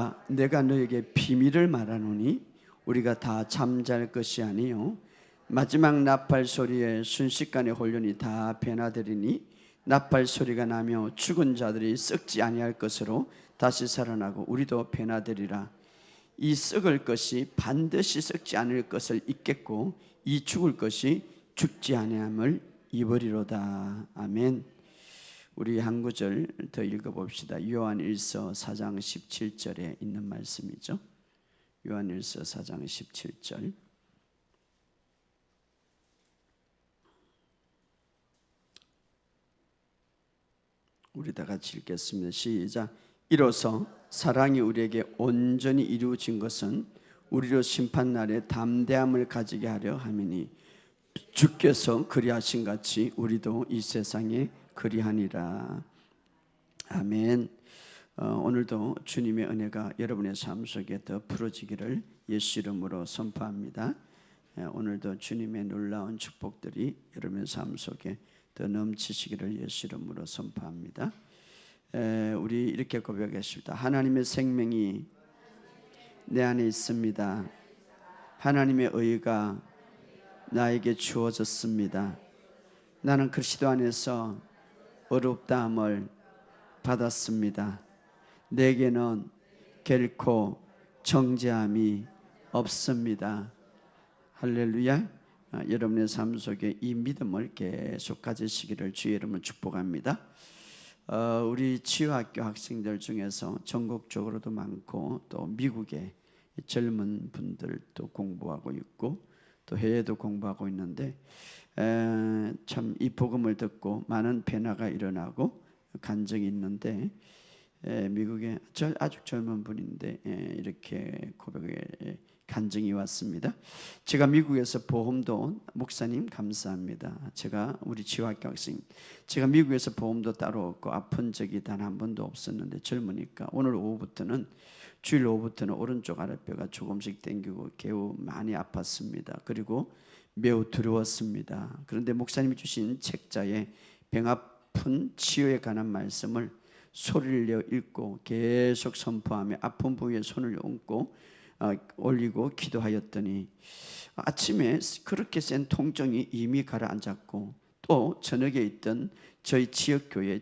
보라, 내가 너에게 비밀을 말하노니 우리가 다 잠잘 것이 아니요 마지막 나팔 소리에 순식간에 혼련이 다 변화되리니 나팔 소리가 나며 죽은 자들이 썩지 아니할 것으로 다시 살아나고 우리도 변화되리라. 이 썩을 것이 반드시 썩지 않을 것을 잊겠고 이 죽을 것이 죽지 아니함을 입으리로다. 아멘. 우리 한 구절 더 읽어봅시다. 요한일서 4장 17절에 있는 말씀이죠. 요한일서 4장 17절. 우리 다 같이 읽겠습니다. 시작. 이로써 사랑이 우리에게 온전히 이루어진 것은 우리로 심판날에 담대함을 가지게 하려 함이니 주께서 그리하신 같이 우리도 이 세상에 그리하니라. 아멘. 오늘도 주님의 은혜가 여러분의 삶 속에 더 풀어지기를 예수 이름으로 선포합니다. 오늘도 주님의 놀라운 축복들이 여러분의 삶 속에 더 넘치시기를 예수 이름으로 선포합니다. 우리 이렇게 고백하겠습니다. 하나님의 생명이 내 안에 있습니다. 하나님의 의가 나에게 주어졌습니다. 나는 그리스도 안에서 어렵다함을 받았습니다. 내게는 결코 정죄함이 없습니다. 할렐루야. 여러분의 삶 속에 이 믿음을 계속 가지시기를 주의 이름으로 축복합니다. 우리 치유학교 학생들 중에서 전국적으로도 많고 또 미국에 젊은 분들도 공부하고 있고 또 해외도 공부하고 있는데 참 이 복음을 듣고 많은 변화가 일어나고 간증이 있는데 미국의 아주 젊은 분인데 이렇게 고백에 간증이 왔습니다. 제가 미국에서 보험도 목사님 감사합니다. 제가 우리 지화학교 학생 제가 미국에서 보험도 따로 없고 아픈 적이 단 한 번도 없었는데 젊으니까 오늘 오후부터는 주일 오후부터는 오른쪽 아랫배가 조금씩 땡기고 겨우 많이 아팠습니다. 그리고 매우 두려웠습니다. 그런데 목사님이 주신 책자에 병 아픈 치유에 관한 말씀을 소리를 내어 읽고 계속 선포하며 아픈 부위에 손을 얹고 올리고 기도하였더니 아침에 그렇게 센 통증이 이미 가라앉았고 또 저녁에 있던 저희 지역 교회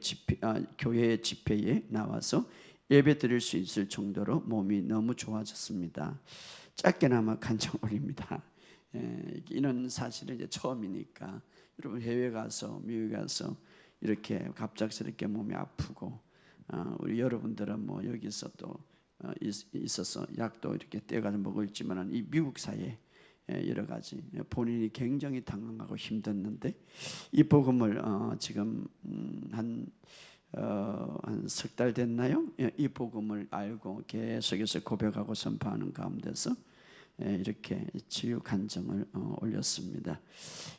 집회에 나와서 예배 드릴 수 있을 정도로 몸이 너무 좋아졌습니다. 짧게나마 간증 올립니다. 이런 사실은 이제 처음이니까 여러분 해외 가서 미국 가서 이렇게 갑작스럽게 몸이 아프고 우리 여러분들은 뭐 여기서 또 있어서 약도 이렇게 떼가지고 먹을지만은 이 미국 사회에 여러 가지 본인이 굉장히 당황하고 힘들었는데 이 복음을 지금 한 석 달 됐나요? 이 복음을 알고 계속해서 고백하고 선포하는 가운데서 이렇게 치유 간증을 올렸습니다.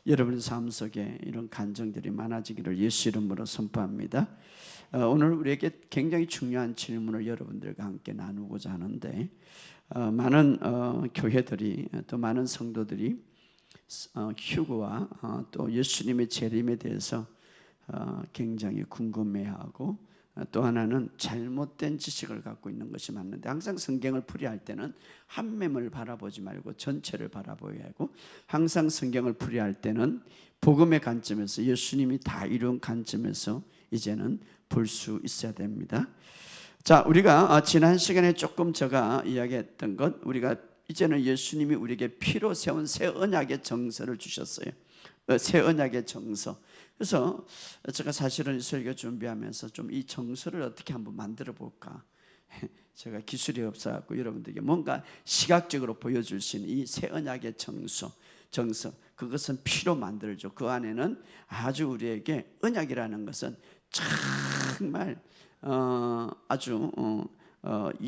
여러분의 삶 속에 이런 간증들이 많아지기를 예수 이름으로 선포합니다. 오늘 우리에게 굉장히 중요한 질문을 여러분들과 함께 나누고자 하는데 많은 교회들이 또 많은 성도들이 휴거와 또 예수님의 재림에 대해서 굉장히 궁금해하고 또 하나는 잘못된 지식을 갖고 있는 것이 맞는데 항상 성경을 풀이할 때는 한 면을 바라보지 말고 전체를 바라보아야 하고 항상 성경을 풀이할 때는 복음의 관점에서 예수님이 다 이룬 관점에서 이제는 볼 수 있어야 됩니다. 자, 우리가 지난 시간에 조금 제가 이야기했던 것 우리가 이제는 예수님이 우리에게 피로 세운 새 언약의 정서를 주셨어요. 새 언약의 정서. 그래서 제가 사실은 설교 준비하면서 좀 이 정서를 어떻게 한번 만들어 볼까. 제가 기술이 없어갖고 여러분들에게 뭔가 시각적으로 보여줄 수 있는 이 새 언약의 정서 그것은 피로 만들죠. 그 안에는 아주 우리에게 언약이라는 것은 정말 아주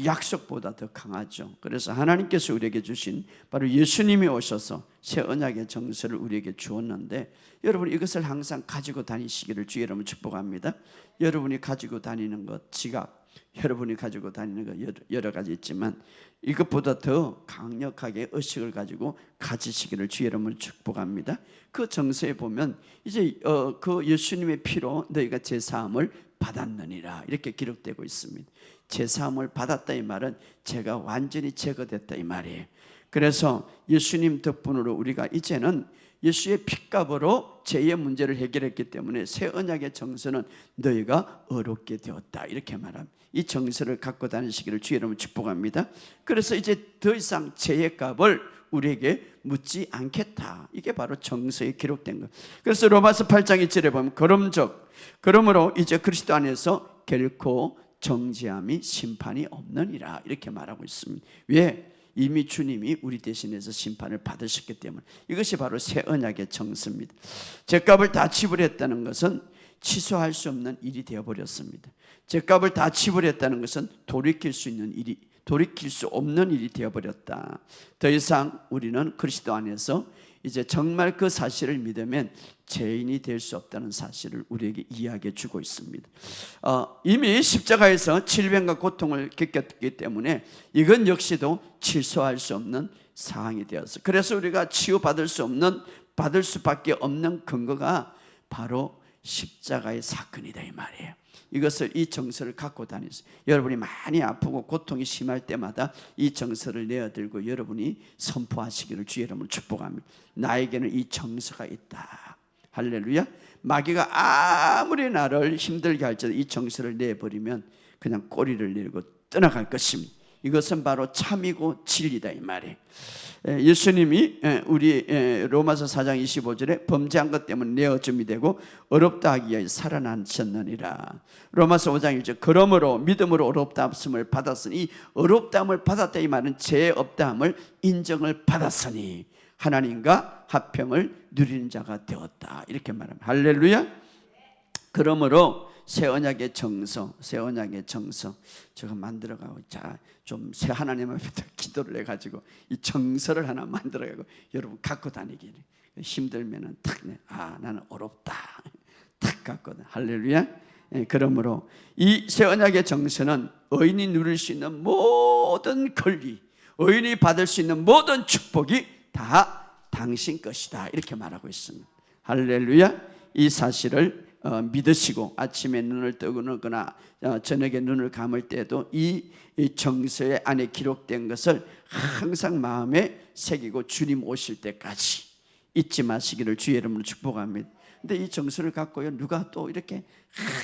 약속보다 더 강하죠. 그래서 하나님께서 우리에게 주신 바로 예수님이 오셔서 새 언약의 정서를 우리에게 주었는데 여러분 이것을 항상 가지고 다니시기를 주의 이름으로 축복합니다. 여러분이 가지고 다니는 것 지갑 여러분이 가지고 다니는 것 여러 가지 있지만 이것보다 더 강력하게 의식을 가지고 가지시기를 주의 이름으로 축복합니다. 그 정서에 보면 이제 그 예수님의 피로 너희가 제 사함을 받았느니라 이렇게 기록되고 있습니다. 제사함을 받았다 이 말은 제가 완전히 제거됐다 이 말이에요. 그래서 예수님 덕분으로 우리가 이제는 예수의 핏값으로 죄의 문제를 해결했기 때문에 새 언약의 정서는 너희가 어렵게 되었다 이렇게 말합니다. 이 정서를 갖고 다니시기를 주의 이름으로 축복합니다. 그래서 이제 더 이상 죄의 값을 우리에게 묻지 않겠다. 이게 바로 정서에 기록된 것. 그래서 로마서 8장 1절에 보면 그러므로 이제 그리스도 안에서 결코 정죄함이 심판이 없느니라 이렇게 말하고 있습니다. 왜? 이미 주님이 우리 대신해서 심판을 받으셨기 때문에. 이것이 바로 새 언약의 정서입니다. 죄값을 다 지불했다는 것은 취소할 수 없는 일이 되어버렸습니다. 죄값을 다 지불했다는 것은 돌이킬 수 없는 일이 되어버렸다. 더 이상 우리는 그리스도 안에서 이제 정말 그 사실을 믿으면 죄인이 될 수 없다는 사실을 우리에게 이야기해 주고 있습니다. 이미 십자가에서 질병과 고통을 겪었기 때문에 이건 역시도 취소할 수 없는 사항이 되었어. 그래서 우리가 치유받을 수밖에 없는 근거가 바로 십자가의 사건이다 이 말이에요. 이것을 이 정서를 갖고 다니세요. 여러분이 많이 아프고 고통이 심할 때마다 이 정서를 내어들고 여러분이 선포하시기를 주의 이름으로 축복합니다. 나에게는 이 정서가 있다. 할렐루야. 마귀가 아무리 나를 힘들게 할지라도 이 정서를 내버리면 그냥 꼬리를 내리고 떠나갈 것입니다. 이것은 바로 참이고 진리다 이 말이에요. 예수님이 우리 로마서 4장 25절에 범죄한 것 때문에 내어줌이 되고 어렵다 하기에 살아나셨느니라. 로마서 5장 1절 그러므로 믿음으로 어렵다함을 받았으니 어렵다함을 받았다 이 말은 죄 없다함을 인정을 받았으니 하나님과 화평을 누리는 자가 되었다 이렇게 말합니다. 할렐루야. 그러므로 새 언약의 정서 제가 만들어가고 좀 새 하나님 앞에 기도를 해가지고 이 정서를 하나 만들어가고 여러분 갖고 다니기를. 힘들면은 나는 어렵다 탁 갖거든. 할렐루야. 그러므로 이 새 언약의 정서는 의인이 누릴 수 있는 모든 권리, 의인이 받을 수 있는 모든 축복이 다 당신 것이다 이렇게 말하고 있습니다. 할렐루야. 이 사실을 믿으시고 아침에 눈을 뜨거나 저녁에 눈을 감을 때도 이 정서 안에 기록된 것을 항상 마음에 새기고 주님 오실 때까지 잊지 마시기를 주의 이름으로 축복합니다. 근데 이 정서를 갖고요 누가 또 이렇게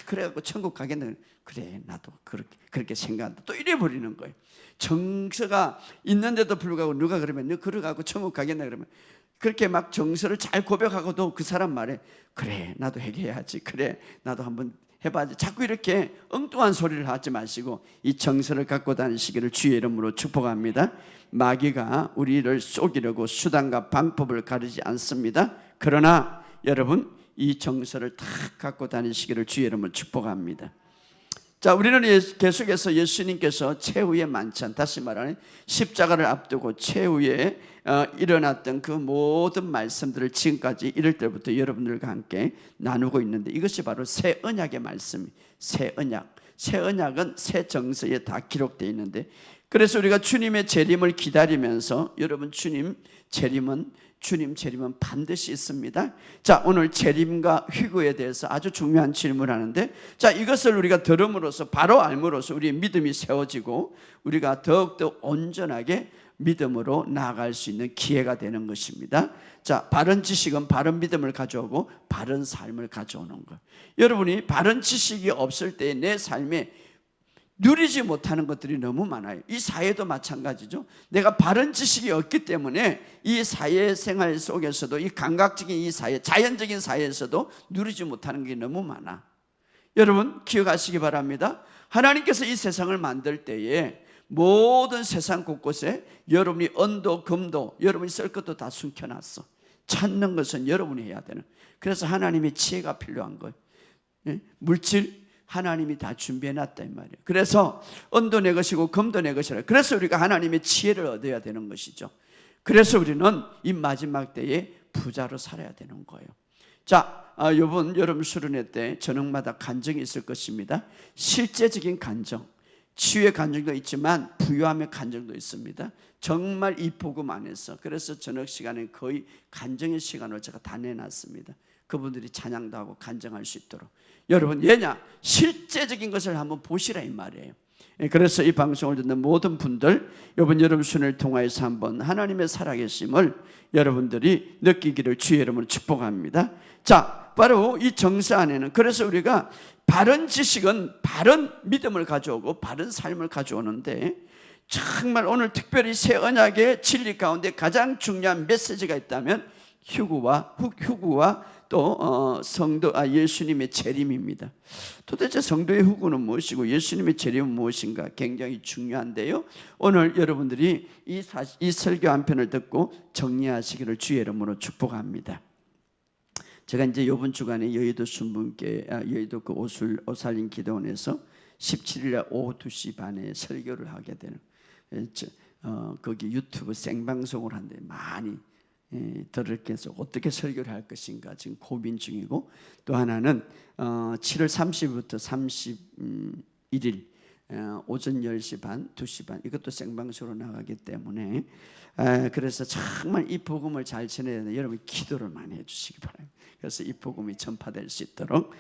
그래갖고 천국 가겠네. 그래 나도 그렇게 생각한다. 또 이래 버리는 거예요. 정서가 있는데도 불구하고 누가 그러면 너 그러가고 천국 가겠네 그러면 그렇게 막 정서를 잘 고백하고도 그 사람 말에 그래 나도 회개해야지, 그래 나도 한번 해봐야지, 자꾸 이렇게 엉뚱한 소리를 하지 마시고 이 정서를 갖고 다니시기를 주의 이름으로 축복합니다. 마귀가 우리를 속이려고 수단과 방법을 가리지 않습니다. 그러나 여러분 이 정서를 다 갖고 다니시기를 주의 이름으로 축복합니다. 자, 우리는 계속해서 예수님께서 최후의 만찬, 다시 말하면 십자가를 앞두고 최후에 일어났던 그 모든 말씀들을 지금까지 이럴 때부터 여러분들과 함께 나누고 있는데 이것이 바로 새 언약의 말씀이에요. 새 언약은 새 정서에 다 기록되어 있는데, 그래서 우리가 주님의 재림을 기다리면서 여러분 주님 재림은 반드시 있습니다. 자, 오늘 재림과 휴거에 대해서 아주 중요한 질문을 하는데, 자, 이것을 우리가 들음으로써 바로 알므로써 우리의 믿음이 세워지고 우리가 더욱더 온전하게 믿음으로 나아갈 수 있는 기회가 되는 것입니다. 자, 바른 지식은 바른 믿음을 가져오고 바른 삶을 가져오는 것. 여러분이 바른 지식이 없을 때 내 삶에 누리지 못하는 것들이 너무 많아요. 이 사회도 마찬가지죠. 내가 바른 지식이 없기 때문에 이 사회생활 속에서도 이 감각적인 이 사회, 자연적인 사회에서도 누리지 못하는 게 너무 많아. 여러분 기억하시기 바랍니다. 하나님께서 이 세상을 만들 때에 모든 세상 곳곳에 여러분이 언도 금도 여러분이 쓸 것도 다 숨겨놨어. 찾는 것은 여러분이 해야 되는. 그래서 하나님의 지혜가 필요한 거예요. 물질 하나님이 다 준비해놨다 이 말이에요. 그래서 언도 내 것이고 금도 내 것이라. 그래서 우리가 하나님의 지혜를 얻어야 되는 것이죠. 그래서 우리는 이 마지막 때에 부자로 살아야 되는 거예요. 자, 이번 여름 수련회 때 저녁마다 간정이 있을 것입니다. 실제적인 간정, 치유의 간정도 있지만 부유함의 간정도 있습니다. 정말 이 복음 안에서. 그래서 저녁 시간에 거의 간정의 시간을 제가 다 내놨습니다. 그분들이 찬양도 하고 간정할 수 있도록. 여러분, 왜냐? 실제적인 것을 한번 보시라 이 말이에요. 그래서 이 방송을 듣는 모든 분들, 이번 여름 순회를 통하여서 한번 하나님의 살아계심을 여러분들이 느끼기를 주의 이름으로 축복합니다. 자, 바로 이 정사 안에는, 그래서 우리가 바른 지식은 바른 믿음을 가져오고 바른 삶을 가져오는데, 정말 오늘 특별히 새 언약의 진리 가운데 가장 중요한 메시지가 있다면 휴구와 또 예수님의 재림입니다. 도대체 성도의 휴구는 무엇이고 예수님의 재림은 무엇인가 굉장히 중요한데요, 오늘 여러분들이 이 설교 한 편을 듣고 정리하시기를 주의 이름으로 축복합니다. 제가 이제 이번 주간에 여의도 순분께 여의도 그 오살림 기도원에서 17일에 오후 2시 반에 설교를 하게 되는, 거기 유튜브 생방송을 하는데 많이 들을게 해서 어떻게 설교를 할 것인가 지금 고민 중이고, 또 하나는 7월 30일부터 31일 오전 10시 반, 2시 반 이것도 생방송으로 나가기 때문에 그래서 정말 이 복음을 잘 전해야 되는데 여러분 기도를 많이 해주시기 바랍니다. 그래서 이 복음이 전파될 수 있도록.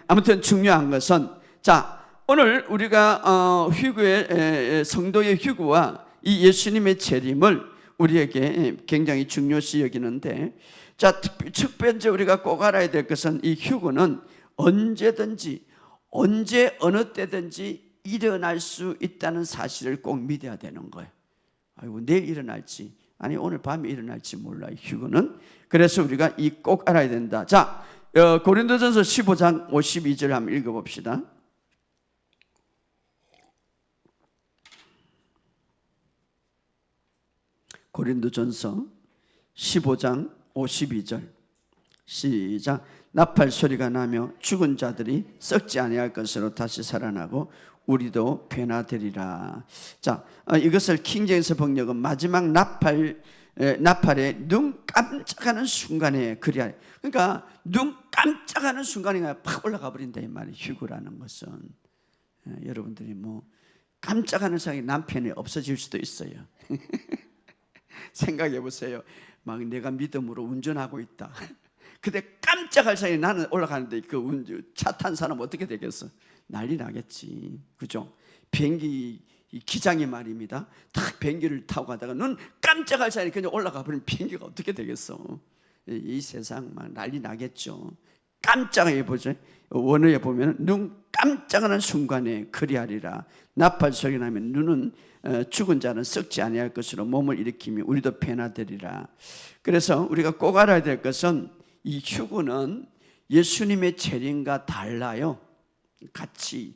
아무튼 중요한 것은, 자, 오늘 우리가 휴구의 성도의 휴구와 이 예수님의 재림을 우리에게 굉장히 중요시 여기는데, 자, 첫 번째 우리가 꼭 알아야 될 것은 이 휴구는 언제든지 언제 어느 때든지 일어날 수 있다는 사실을 꼭 믿어야 되는 거예요. 아이고 내일 일어날지, 아니 오늘 밤에 일어날지 몰라, 이 휴구는. 그래서 우리가 이 꼭 알아야 된다. 자, 고린도전서 15장 52절 한번 읽어봅시다. 고린도전서 15장 52절 시작. 나팔 소리가 나며 죽은 자들이 썩지 아니할 것으로 다시 살아나고 우리도 변화되리라. 자, 이것을 킹제임스 번역은 마지막 나팔에 눈 깜짝하는 순간에 그리하여, 그러니까 눈 깜짝하는 순간에 팍 올라가 버린다 이 말이 휴구라는 것은. 여러분들이 뭐 깜짝하는 사이에 남편이 없어질 수도 있어요. 생각해 보세요. 막 내가 믿음으로 운전하고 있다. 근데 깜짝할 사이에 나는 올라가는데 그 차 탄 사람 어떻게 되겠어? 난리 나겠지, 그죠? 비행기 기장이 말입니다. 딱 비행기를 타고 가다가 눈 깜짝할 사이에 그냥 올라가 버리면 비행기가 어떻게 되겠어? 이 세상 막 난리 나겠죠. 깜짝해 보죠. 원어에 보면 눈 깜짝하는 순간에 그리하리라. 나팔 소리 나면 눈은 죽은 자는 썩지 아니할 것으로 몸을 일으키며 우리도 변화되리라. 그래서 우리가 꼭 알아야 될 것은 이 휴구는 예수님의 재림과 달라요. 같이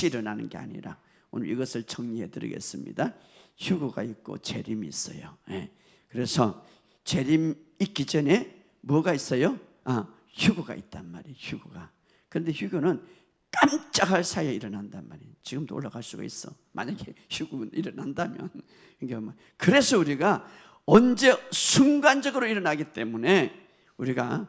일어나는 게 아니라, 오늘 이것을 정리해 드리겠습니다. 휴구가 있고 재림이 있어요. 그래서 재림 있기 전에 뭐가 있어요? 휴구가 있단 말이에요. 휴구가. 그런데 휴구는 깜짝할 사이에 일어난단 말이에요. 지금도 올라갈 수가 있어, 만약에 휴구가 일어난다면. 그래서 우리가 언제 순간적으로 일어나기 때문에 우리가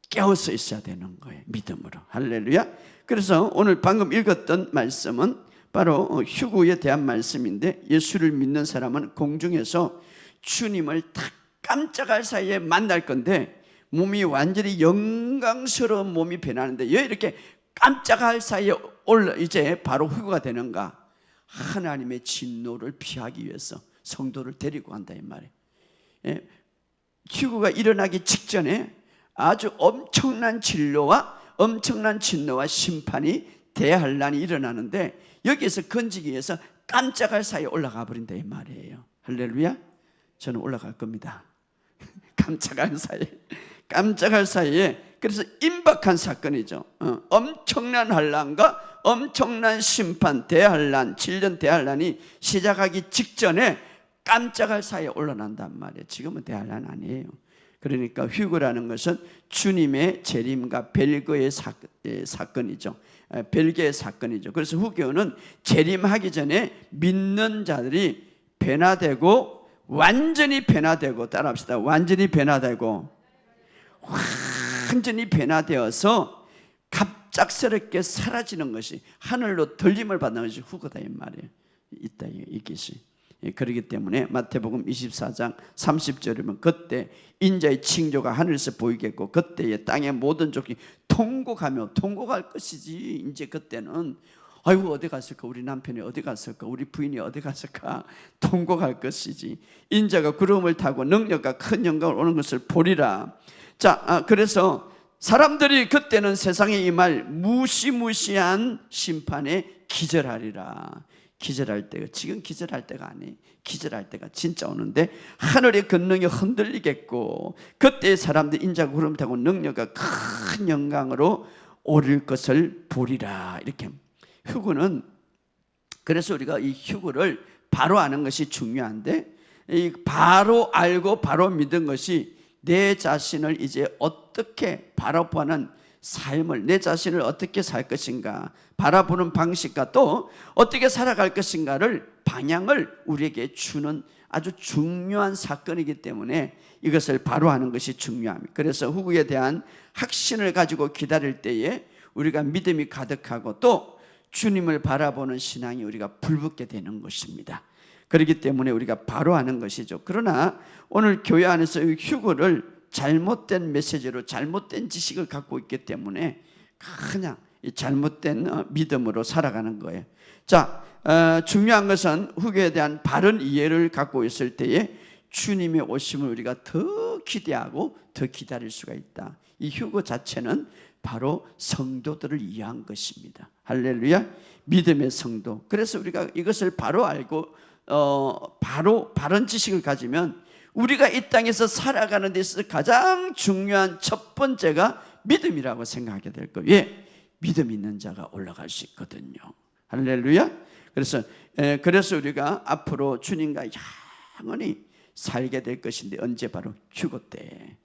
깨어서 있어야 되는 거예요, 믿음으로. 할렐루야. 그래서 오늘 방금 읽었던 말씀은 바로 휴구에 대한 말씀인데, 예수를 믿는 사람은 공중에서 주님을 딱 깜짝할 사이에 만날 건데 몸이 완전히 영광스러운 몸이 변하는데, 왜 이렇게 깜짝할 사이에 이제 바로 휴구가 되는가? 하나님의 진노를 피하기 위해서 성도를 데리고 간다 이 말이에요. 휴구가 일어나기 직전에 아주 엄청난 진노와 심판이 대환란이 일어나는데, 여기에서 건지기 위해서 깜짝할 사이에 올라가 버린다 이 말이에요. 할렐루야. 저는 올라갈 겁니다. 깜짝할 사이에. 그래서 임박한 사건이죠. 엄청난 환란과 엄청난 심판, 대환란, 7년 대환란이 시작하기 직전에 깜짝할 사이에 올라난단 말이에요. 지금은 대환란 아니에요. 그러니까 휴거라는 것은 주님의 재림과 별개의 사건이죠. 별개의 사건이죠. 그래서 후교는 재림하기 전에 믿는 자들이 변화되고, 완전히 변화되고, 따라합시다. 완전히 변화되어서 갑작스럽게 사라지는 것이, 하늘로 들림을 받는 것이 후거다 이 말이에요. 있다 이것이. 그렇기 때문에 마태복음 24장 30절이면 그때 인자의 징조가 하늘에서 보이겠고 그때에 땅의 모든 족이 통곡할 것이지. 이제 그때는 아이고 어디 갔을까, 우리 남편이 어디 갔을까, 우리 부인이 어디 갔을까 통곡할 것이지 인자가 구름을 타고 능력과 큰 영광을 오는 것을 보리라. 자, 그래서 사람들이 그때는 세상에 임할 무시무시한 심판에 기절하리라. 기절할 때가 지금 기절할 때가 아니에요. 기절할 때가 진짜 오는데 하늘의 권능이 흔들리겠고 그때 사람들 인자가 구름 타고 능력과 큰 영광으로 오를 것을 보리라. 이렇게 휴거는, 그래서 우리가 이 휴거를 바로 아는 것이 중요한데, 이 바로 알고 바로 믿은 것이 내 자신을 이제 어떻게 바라보는 삶을, 내 자신을 어떻게 살 것인가, 바라보는 방식과 또 어떻게 살아갈 것인가를 방향을 우리에게 주는 아주 중요한 사건이기 때문에 이것을 바로 하는 것이 중요합니다. 그래서 후국에 대한 확신을 가지고 기다릴 때에 우리가 믿음이 가득하고 또 주님을 바라보는 신앙이 우리가 불붙게 되는 것입니다. 그렇기 때문에 우리가 바로 하는 것이죠. 그러나 오늘 교회 안에서 이 휴거를 잘못된 메시지로 잘못된 지식을 갖고 있기 때문에 그냥 잘못된 믿음으로 살아가는 거예요. 자, 중요한 것은 후교에 대한 바른 이해를 갖고 있을 때에 주님의 오심을 우리가 더 기대하고 더 기다릴 수가 있다. 이 휴거 자체는 바로 성도들을 위한 것입니다. 할렐루야. 믿음의 성도. 그래서 우리가 이것을 바로 알고 바로 바른 지식을 가지면 우리가 이 땅에서 살아가는 데 있어서 가장 중요한 첫 번째가 믿음이라고 생각하게 될 거예요. 왜? 믿음 있는 자가 올라갈 수 있거든요. 할렐루야. 그래서 우리가 앞으로 주님과 영원히 살게 될 것인데 언제? 바로 휴거 때.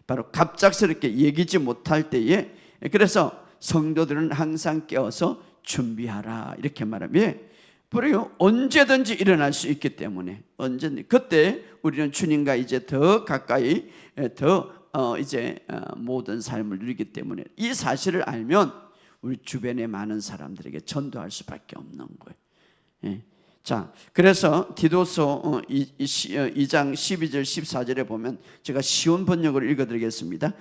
바로 갑작스럽게 얘기지 못할 때에. 그래서 성도들은 항상 깨어서 준비하라 이렇게 말하면 그래요. 언제든지 일어날 수 있기 때문에 언제든지 그때 우리는 주님과 이제 더 가까이 이제 모든 삶을 누리기 때문에 이 사실을 알면 우리 주변의 많은 사람들에게 전도할 수밖에 없는 거예요. 자, 그래서 디도서 2장 12절 14절에 보면 제가 쉬운 번역으로 읽어드리겠습니다.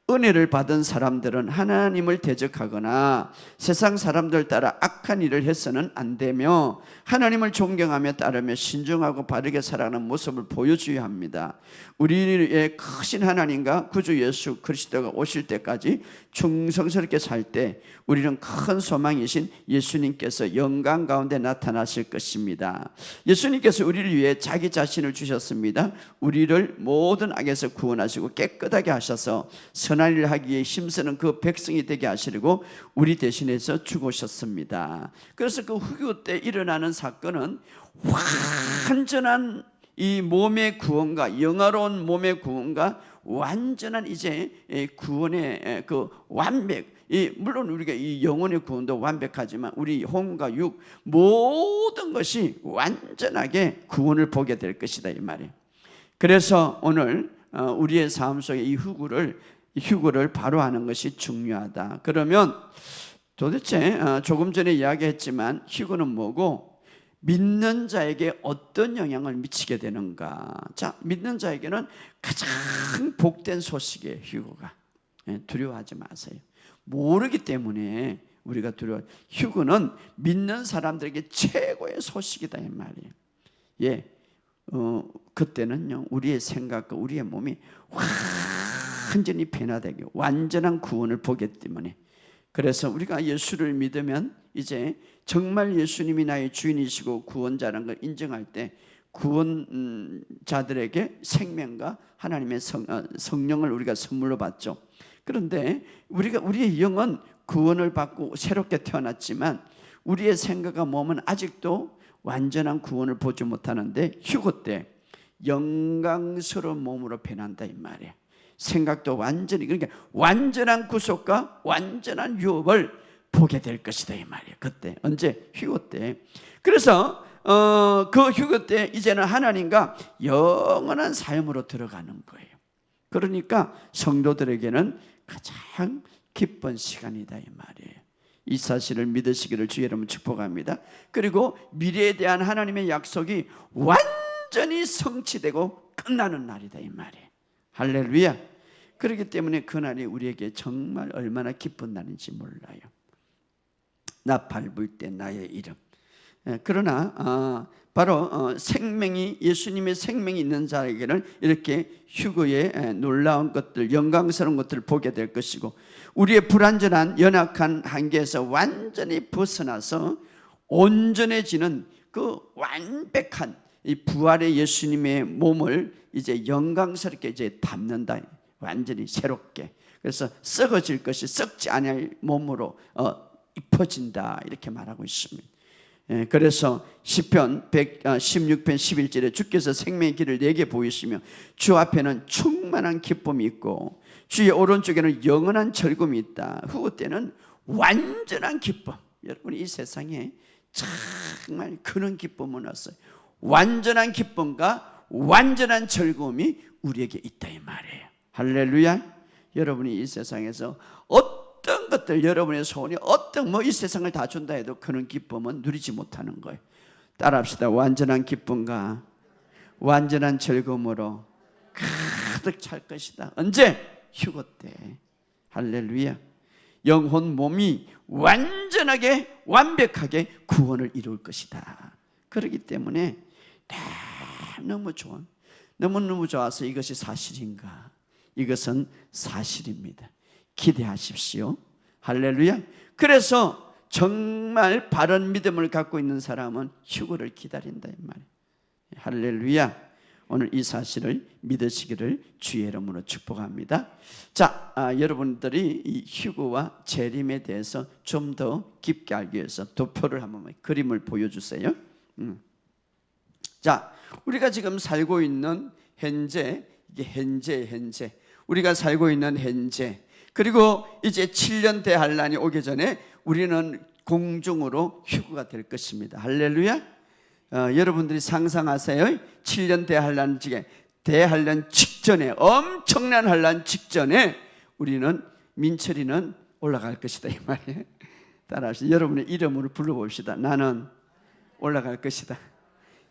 은혜를 받은 사람들은 하나님을 대적하거나 세상 사람들 따라 악한 일을 해서는 안 되며 하나님을 존경하며 따르며 신중하고 바르게 살아가는 모습을 보여줘야 합니다. 우리의 크신 하나님과 구주 예수 그리스도가 오실 때까지 충성스럽게 살 때 우리는 큰 소망이신 예수님께서 영광 가운데 나타나실 것입니다. 예수님께서 우리를 위해 자기 자신을 주셨습니다. 우리를 모든 악에서 구원하시고 깨끗하게 하셔서 선한 일을 하기에 힘쓰는 그 백성이 되게 하시려고 우리 대신해서 죽으셨습니다. 그래서 그 후교 때 일어나는 사건은 완전한 이 몸의 구원과 영화로운 몸의 구원과 완전한 이제 구원의 그 완벽, 물론 우리가 이 영혼의 구원도 완벽하지만 우리 혼과 육 모든 것이 완전하게 구원을 보게 될 것이다 이 말이에요. 그래서 오늘 우리의 삶 속에 이 휴거를 바로 하는 것이 중요하다. 그러면 도대체 조금 전에 이야기했지만 휴거는 뭐고 믿는 자에게 어떤 영향을 미치게 되는가? 자, 믿는 자에게는 가장 복된 소식이에요. 휴거가. 두려워하지 마세요. 모르기 때문에 우리가 휴거는 믿는 사람들에게 최고의 소식이다 이 말이에요. 그때는요 우리의 생각과 우리의 몸이 완전히 변화되게 완전한 구원을 보기 때문에, 그래서 우리가 예수를 믿으면 이제 정말 예수님이 나의 주인이시고 구원자라는 걸 인정할 때 구원자들에게 생명과 하나님의 성령을 우리가 선물로 받죠. 그런데 우리의 영은 구원을 받고 새롭게 태어났지만 우리의 생각과 몸은 아직도 완전한 구원을 보지 못하는데 휴거 때 영광스러운 몸으로 변한다 이 말이에요. 생각도 완전히, 그러니까 완전한 구속과 완전한 유업을 보게 될 것이다 이 말이에요. 그때 언제? 휴거 때. 그래서 그 휴거 때 이제는 하나님과 영원한 삶으로 들어가는 거예요. 그러니까 성도들에게는 가장 기쁜 시간이다 이 말이에요. 이 사실을 믿으시기를 주의 이름으로 축복합니다. 그리고 미래에 대한 하나님의 약속이 완전히 성취되고 끝나는 날이다 이 말이에요. 할렐루야. 그렇기 때문에 그날이 우리에게 정말 얼마나 기쁜 날인지 몰라요. 나 밟을 때 나의 이름. 그러나 바로 생명이, 예수님의 생명이 있는 자에게는 이렇게 휴거의 놀라운 것들, 영광스러운 것들을 보게 될 것이고, 우리의 불완전한 연약한 한계에서 완전히 벗어나서 온전해지는 그 완벽한 이 부활의 예수님의 몸을 이제 영광스럽게 이제 담는다. 완전히 새롭게. 그래서 썩어질 것이 썩지 않을 몸으로 입혀진다, 이렇게 말하고 있습니다. 그래서 시편 16편 11절에 주께서 생명의 길을 내게 보이시며 주 앞에는 충만한 기쁨이 있고 주의 오른쪽에는 영원한 즐거움이 있다. 후고 때는 완전한 기쁨. 여러분, 이 세상에 정말 그런 기쁨은 없어요. 완전한 기쁨과 완전한 즐거움이 우리에게 있다, 이 말이에요. 할렐루야. 여러분이 이 세상에서 어떤 것들, 여러분의 소원이 어떤 이 세상을 다 준다 해도 그런 기쁨은 누리지 못하는 거예요. 따라합시다. 완전한 기쁨과 완전한 즐거움으로 가득 찰 것이다. 언제? 휴거 때. 할렐루야. 영혼 몸이 완전하게 완벽하게 구원을 이룰 것이다. 그렇기 때문에 너무 좋아, 너무너무 좋아서 이것이 사실인가? 이것은 사실입니다. 기대하십시오. 할렐루야. 그래서 정말 바른 믿음을 갖고 있는 사람은 휴거를 기다린다, 이 말이에요. 할렐루야. 오늘 이 사실을 믿으시기를 주의 이름으로 축복합니다. 자, 여러분들이 이 휴거와 재림에 대해서 좀 더 깊게 알기 위해서 도표를 한번, 그림을 보여주세요. 자, 우리가 지금 살고 있는 현재, 이게 현재 우리가 살고 있는 현재, 그리고 이제 7년 대환란이 오기 전에 우리는 공중으로 휴거가 될 것입니다. 할렐루야. 여러분들이 상상하세요. 7년 대환란 대환란 직전에, 엄청난 환란 직전에 우리는, 민철이는 올라갈 것이다, 이 말이에요. 따라하시죠. 여러분의 이름으로 불러봅시다. 나는 올라갈 것이다.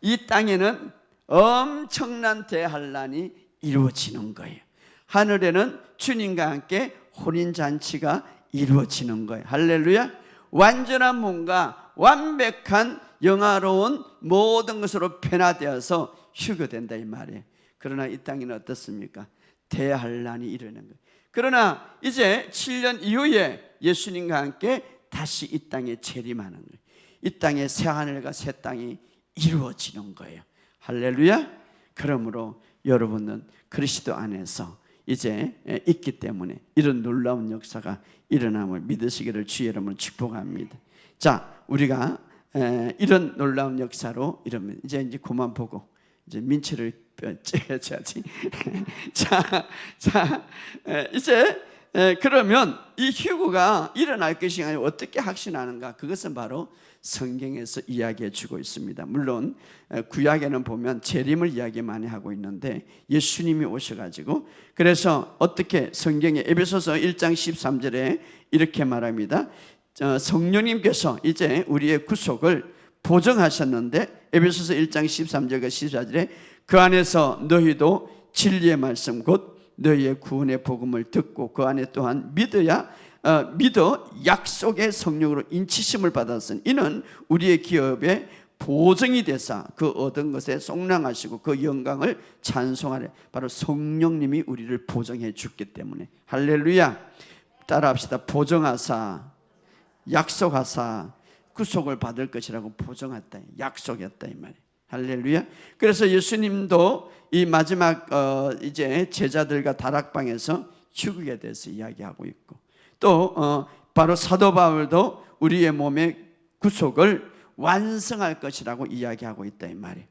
이 땅에는 엄청난 대환란이 이루어지는 거예요. 하늘에는 주님과 함께 혼인잔치가 이루어지는 거예요. 할렐루야. 완전한 몸과 완벽한 영화로운 모든 것으로 변화되어서 휴거된다, 이 말이에요. 그러나 이 땅에는 어떻습니까? 대환란이 일어나는 거예요. 그러나 이제 7년 이후에 예수님과 함께 다시 이 땅에 재림하는 거예요. 이 땅에 새 하늘과 새 땅이 이루어지는 거예요. 할렐루야. 그러므로 여러분은 그리스도 안에서 이제 있기 때문에 이런 놀라운 역사가 일어남을 믿으시기를 주의 이름으로 축복합니다. 자, 우리가 이런 놀라운 역사로 이러면 이제 그만 보고 이제 민치를 쬐야지. 자, 이제 그러면 이 휴거가 일어날 것이 아니라 어떻게 확신하는가? 그것은 바로 성경에서 이야기해 주고 있습니다. 물론 구약에는 보면 재림을 이야기 많이 하고 있는데 예수님이 오셔가지고, 그래서 어떻게 성경에 에베소서 1장 13절에 이렇게 말합니다. 성령님께서 이제 우리의 구속을 보증하셨는데, 에베소서 1장 13절과 14절에 그 안에서 너희도 진리의 말씀 곧 너희의 구원의 복음을 듣고 그 안에 또한 믿어 약속의 성령으로 인치심을 받았으니 이는 우리의 기업의 보증이 되사 그 얻은 것에 속량하시고 그 영광을 찬송하래. 바로 성령님이 우리를 보증해 줬기 때문에. 할렐루야. 따라합시다. 보증하사, 약속하사 구속을 받을 것이라고 보증했다, 약속했다, 이 말이에요. 할렐루야. 그래서 예수님도 이 마지막 이제 제자들과 다락방에서 휴거에 대해서 이야기하고 있고, 또 바로 사도 바울도 우리의 몸의 구속을 완성할 것이라고 이야기하고 있다, 이 말이에요.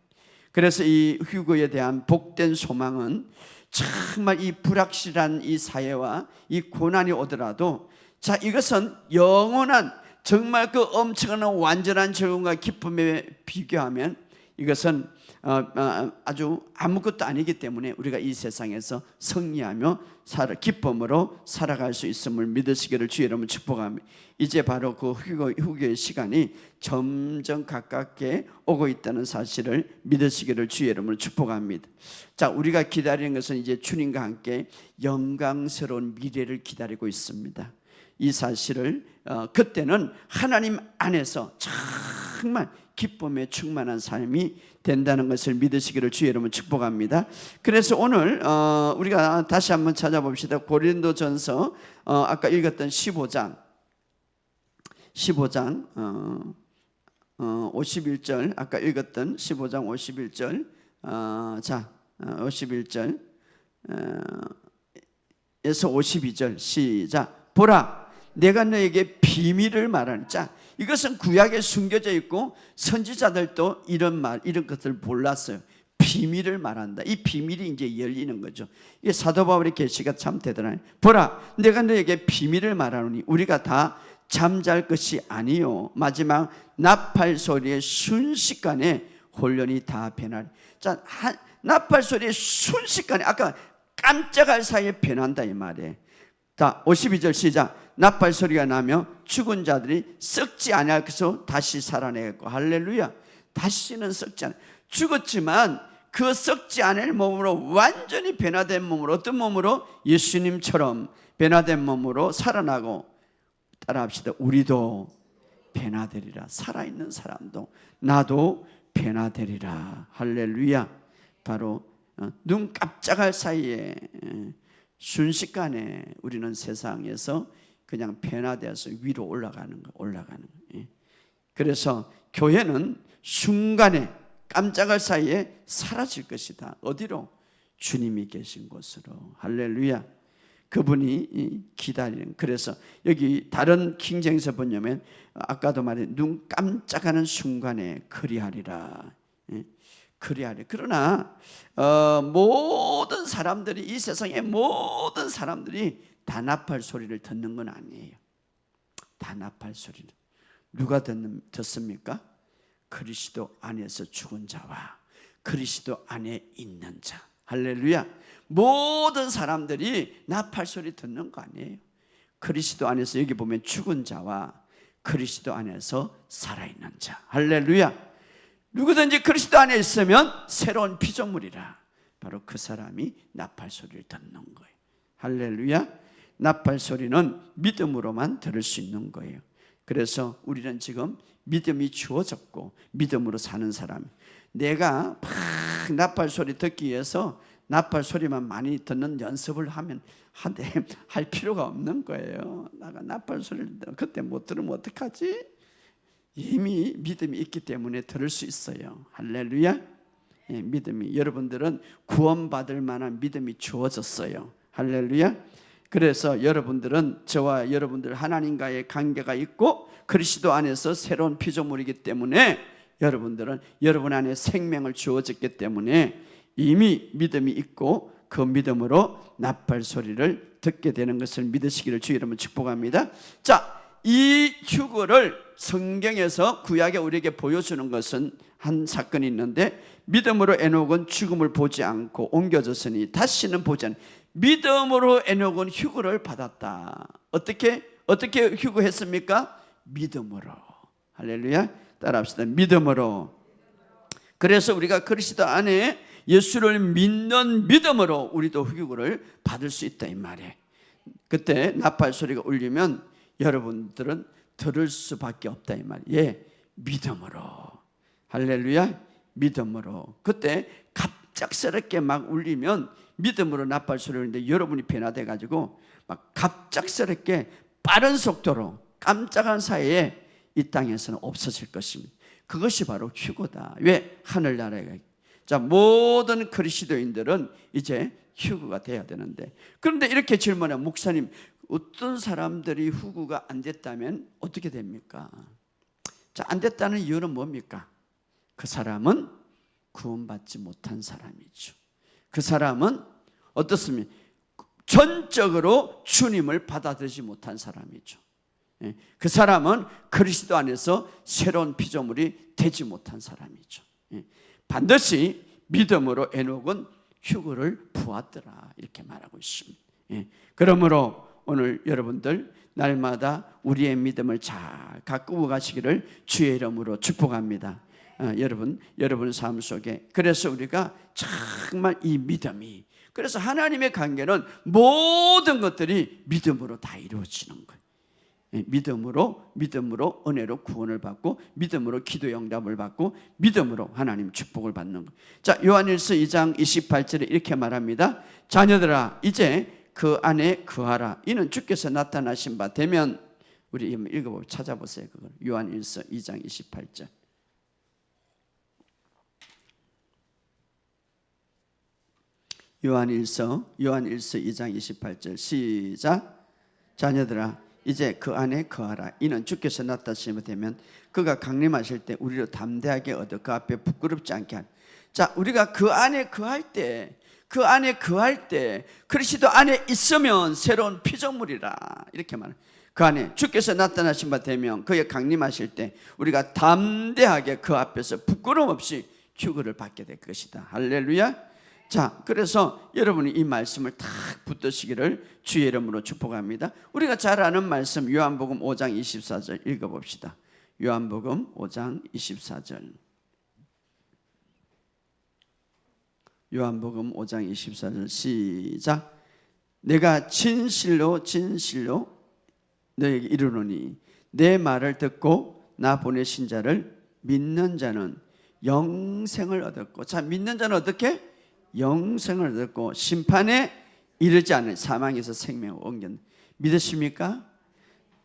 그래서 이 휴거에 대한 복된 소망은 정말 이 불확실한 이 사회와 이 고난이 오더라도, 자, 이것은 영원한 정말 그 엄청난 완전한 즐거움과 기쁨에 비교하면 이것은 아주 아무것도 아니기 때문에 우리가 이 세상에서 승리하며 기쁨으로 살아갈 수 있음을 믿으시기를 주의 이름으로 축복합니다. 이제 바로 그 휴거의 시간이 점점 가깝게 오고 있다는 사실을 믿으시기를 주의 이름으로 축복합니다. 자, 우리가 기다리는 것은 이제 주님과 함께 영광스러운 미래를 기다리고 있습니다. 이 사실을 그때는 하나님 안에서 정말 기쁨에 충만한 삶이 된다는 것을 믿으시기를 주의 이름으로 축복합니다. 그래서 오늘 우리가 다시 한번 찾아봅시다. 고린도전서 아까 읽었던 15장 51절, 아까 읽었던 15장 51절, 51절에서 52절 시작. 보라, 내가 너에게 비밀을 말하니. 자, 이것은 구약에 숨겨져 있고 선지자들도 이런 것들을 몰랐어요. 비밀을 말한다. 이 비밀이 이제 열리는 거죠. 이게 사도 바울의 계시가 참 대단해요. 보라, 내가 너에게 비밀을 말하노니 우리가 다 잠잘 것이 아니요 마지막 나팔 소리의 순식간에 혼련이 다 변하리. 자, 나팔 소리의 순식간에, 아까 깜짝할 사이에 변한다 이 말이에요. 자, 52절 시작. 나팔 소리가 나며 죽은 자들이 썩지 아니할 것으로 다시 살아내겠고. 할렐루야. 다시는 썩지 않아. 죽었지만 그 썩지 않을 몸으로, 완전히 변화된 몸으로, 어떤 몸으로? 예수님처럼 변화된 몸으로 살아나고, 따라합시다. 우리도 변화되리라. 살아있는 사람도, 나도 변화되리라. 할렐루야. 바로 눈 깜짝할 사이에 순식간에 우리는 세상에서 그냥 변화되어서 위로 올라가는 거. 그래서 교회는 순간에, 깜짝할 사이에 사라질 것이다. 어디로? 주님이 계신 곳으로. 할렐루야. 그분이 기다리는. 그래서 여기 다른 킹제임스 보냐면 아까도 말해 눈 깜짝하는 순간에 그리하리라. 그리하리. 그러나 모든 사람들이, 이 세상의 모든 사람들이 다 나팔 소리를 듣는 건 아니에요. 다 나팔 소리를 누가 듣습니까? 그리스도 안에서 죽은 자와 그리스도 안에 있는 자. 할렐루야. 모든 사람들이 나팔 소리 듣는 거 아니에요. 그리스도 안에서, 여기 보면 죽은 자와 그리스도 안에서 살아있는 자. 할렐루야. 누구든지 그리스도 안에 있으면 새로운 피조물이라. 바로 그 사람이 나팔 소리를 듣는 거예요. 할렐루야. 나팔 소리는 믿음으로만 들을 수 있는 거예요. 그래서 우리는 지금 믿음이 주어졌고 믿음으로 사는 사람. 내가 막 나팔 소리 듣기 위해서 나팔 소리만 많이 듣는 연습을 하면 할 필요가 없는 거예요. 내가 나팔 소리를 그때 못 들으면 어떡하지? 이미 믿음이 있기 때문에 들을 수 있어요. 할렐루야. 믿음이, 여러분들은 구원받을 만한 믿음이 주어졌어요. 할렐루야. 그래서 여러분들은, 저와 여러분들 하나님과의 관계가 있고 그리스도 안에서 새로운 피조물이기 때문에 여러분들은 여러분 안에 생명을 주어졌기 때문에 이미 믿음이 있고 그 믿음으로 나팔 소리를 듣게 되는 것을 믿으시기를 주의 이름으로 축복합니다. 자, 이 휴거를 성경에서 구약에 우리에게 보여주는 것은 한 사건이 있는데, 믿음으로 에녹은 죽음을 보지 않고 옮겨졌으니 다시는 보지 않는. 믿음으로 에녹은 휴거를 받았다. 어떻게 휴거했습니까? 믿음으로. 할렐루야. 따라합시다. 믿음으로. 그래서 우리가 그리스도 안에 예수를 믿는 믿음으로 우리도 휴거를 받을 수 있다 이 말이에요. 그때 나팔 소리가 울리면 여러분들은 들을 수밖에 없다 이 말이에요. 믿음으로. 할렐루야. 믿음으로. 그때 갑작스럽게 막 울리면 믿음으로 나팔 소리가 울리는데 여러분이 변화돼 가지고 막 갑작스럽게 빠른 속도로 깜짝한 사이에 이 땅에서는 없어질 것입니다. 그것이 바로 휴거다. 왜? 하늘나라에. 자, 모든 그리스도인들은 이제 휴거가 돼야 되는데, 그런데 이렇게 질문해. 목사님, 어떤 사람들이 휴거가 안 됐다면 어떻게 됩니까? 자, 안 됐다는 이유는 뭡니까? 그 사람은 구원받지 못한 사람이죠. 그 사람은 어떻습니까? 전적으로 주님을 받아들이지 못한 사람이죠. 그 사람은 그리스도 안에서 새로운 피조물이 되지 못한 사람이죠. 반드시 믿음으로 에녹은 휴거를 보았더라 이렇게 말하고 있습니다. 그러므로 오늘 여러분들 날마다 우리의 믿음을 잘 가꾸어 가시기를 주의 이름으로 축복합니다. 여러분 삶 속에. 그래서 우리가 정말 이 믿음이, 그래서 하나님의 관계는 모든 것들이 믿음으로 다 이루어지는 거예요. 믿음으로 은혜로 구원을 받고 믿음으로 기도 응답을 받고 믿음으로 하나님 축복을 받는 것. 자, 요한일서 2장 28절에 이렇게 말합니다. 자녀들아 이제 그 안에 거하라. 이는 주께서 나타나신 바 되면, 우리 읽어보고 찾아보세요. 그걸 요한일서 2장 28절. 요한일서 2장 28절 시작. 자녀들아 이제 그 안에 거하라. 이는 주께서 나타나시면 되면 그가 강림하실 때 우리로 담대하게 얻어 그 앞에 부끄럽지 않게 하라. 자, 우리가 그 안에 거할 때 그리스도 안에 있으면 새로운 피조물이라 이렇게 말해요. 그 안에 주께서 나타나신 바 되면 그의 강림하실 때 우리가 담대하게 그 앞에서 부끄러움 없이 휴거를 받게 될 것이다. 할렐루야. 자, 그래서 여러분이 이 말씀을 탁 붙드시기를 주의 이름으로 축복합니다. 우리가 잘 아는 말씀 요한복음 5장 24절 읽어봅시다. 요한복음 5장 24절. 요한복음 5장 24절 시작. 내가 진실로 너에게 이르노니 내 말을 듣고 나 보내신 자를 믿는 자는 영생을 얻었고, 자, 믿는 자는 어떻게? 영생을 얻었고 심판에 이르지 않은, 사망에서 생명을 옮겼다. 믿으십니까?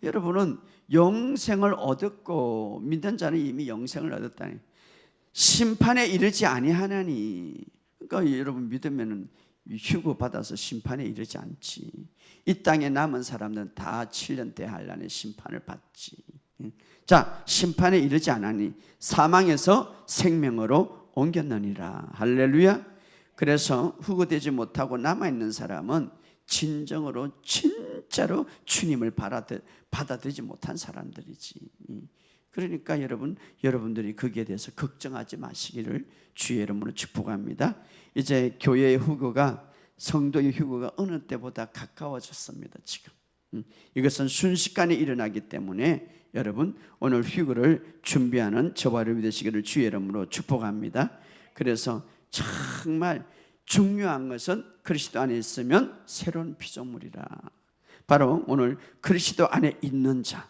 여러분은 영생을 얻었고 믿는 자는 이미 영생을 얻었다니, 심판에 이르지 아니하나니. 그러니까 여러분 믿으면 휴거 받아서 심판에 이르지 않지. 이 땅에 남은 사람들은 다 7년 대환란의 심판을 받지. 자, 심판에 이르지 않으니 사망에서 생명으로 옮겼느니라. 할렐루야. 그래서 후거되지 못하고 남아있는 사람은 진정으로 진짜로 주님을 받아들이지 못한 사람들이지. 그러니까 여러분들이 거기에 대해서 걱정하지 마시기를 주의 이름으로 축복합니다. 이제 교회의 휴거가, 성도의 휴거가 어느 때보다 가까워졌습니다. 지금 이것은 순식간에 일어나기 때문에 여러분 오늘 휴거를 준비하는 저와 여러분이 되시기를 주의 이름으로 축복합니다. 그래서 정말 중요한 것은 그리스도 안에 있으면 새로운 피조물이라. 바로 오늘 그리스도 안에 있는 자,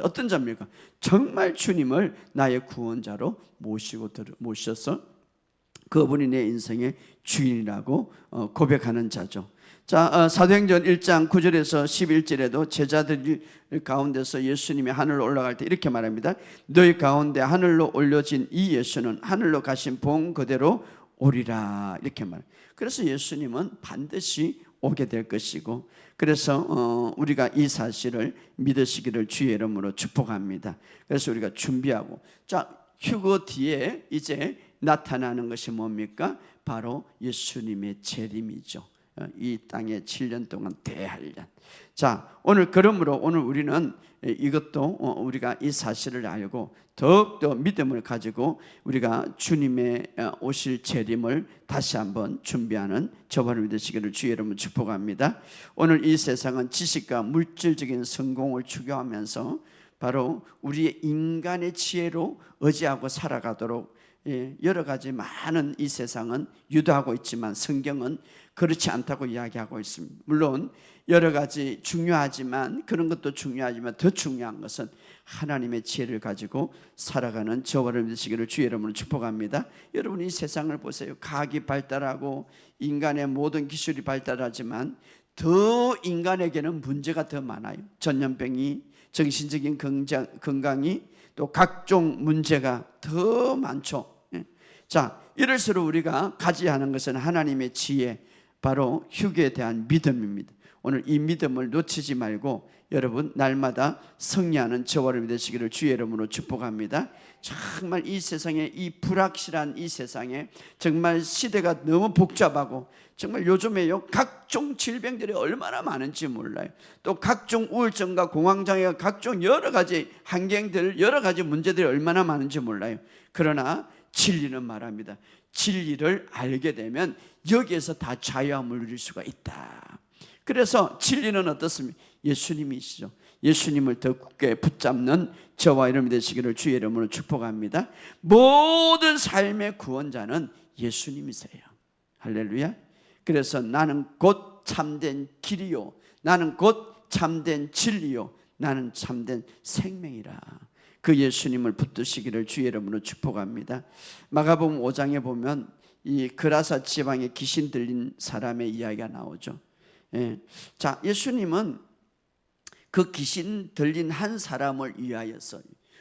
어떤 자입니까? 정말 주님을 나의 구원자로 모셔서 그분이 내 인생의 주인이라고 고백하는 자죠. 자, 사도행전 1장 9절에서 11절에도 제자들 가운데서 예수님이 하늘로 올라갈 때 이렇게 말합니다. 너희 가운데 하늘로 올려진 이 예수는 하늘로 가신 본 그대로 오리라, 이렇게 말해요. 그래서 예수님은 반드시 오게 될 것이고, 그래서 우리가 이 사실을 믿으시기를 주의 이름으로 축복합니다. 그래서 우리가 준비하고, 자, 휴거 뒤에 이제 나타나는 것이 뭡니까? 바로 예수님의 재림이죠. 이 땅에 7년 동안 대환란. 자, 그러므로 오늘 우리는 이것도 우리가 이 사실을 알고 더욱더 믿음을 가지고 우리가 주님의 오실 재림을 다시 한번 준비하는 저와 여러분 되시기를 주의 이름으로 축복합니다. 오늘 이 세상은 지식과 물질적인 성공을 추구하면서 바로 우리의 인간의 지혜로 의지하고 살아가도록 여러 가지 많은 이 세상은 유도하고 있지만 성경은 그렇지 않다고 이야기하고 있습니다. 물론 여러 가지 중요하지만, 그런 것도 중요하지만 더 중요한 것은 하나님의 지혜를 가지고 살아가는 저와 여러분 되시기를 주의 이름으로 축복합니다. 여러분 이 세상을 보세요. 과학이 발달하고 인간의 모든 기술이 발달하지만 더 인간에게는 문제가 더 많아요. 전염병이, 정신적인 건강이, 또 각종 문제가 더 많죠. 자, 이럴수록 우리가 가져야 하는 것은 하나님의 지혜, 바로 휴거에 대한 믿음입니다. 오늘 이 믿음을 놓치지 말고 여러분 날마다 승리하는 저와 여러분 되시기를 주의 이름으로 축복합니다. 정말 이 세상에, 이 불확실한 이 세상에 정말 시대가 너무 복잡하고, 정말 요즘에요 각종 질병들이 얼마나 많은지 몰라요. 또 각종 우울증과 공황장애가 각종 여러 가지 환경들, 여러 가지 문제들이 얼마나 많은지 몰라요. 그러나 진리는 말합니다. 진리를 알게 되면 여기에서 다 자유함을 누릴 수가 있다. 그래서 진리는 어떻습니까? 예수님이시죠. 예수님을 더 굳게 붙잡는 저와 여러분이 되시기를 주의 이름으로 축복합니다. 모든 삶의 구원자는 예수님이세요. 할렐루야. 그래서 나는 곧 참된 길이요, 나는 곧 참된 진리요 나는 참된 생명이라. 그 예수님을 붙드시기를 주의 이름으로 축복합니다. 마가복음 5장에 보면 이 그라사 지방에 귀신 들린 사람의 이야기가 나오죠. 예. 자, 예수님은 그 귀신 들린 한 사람을 위하여서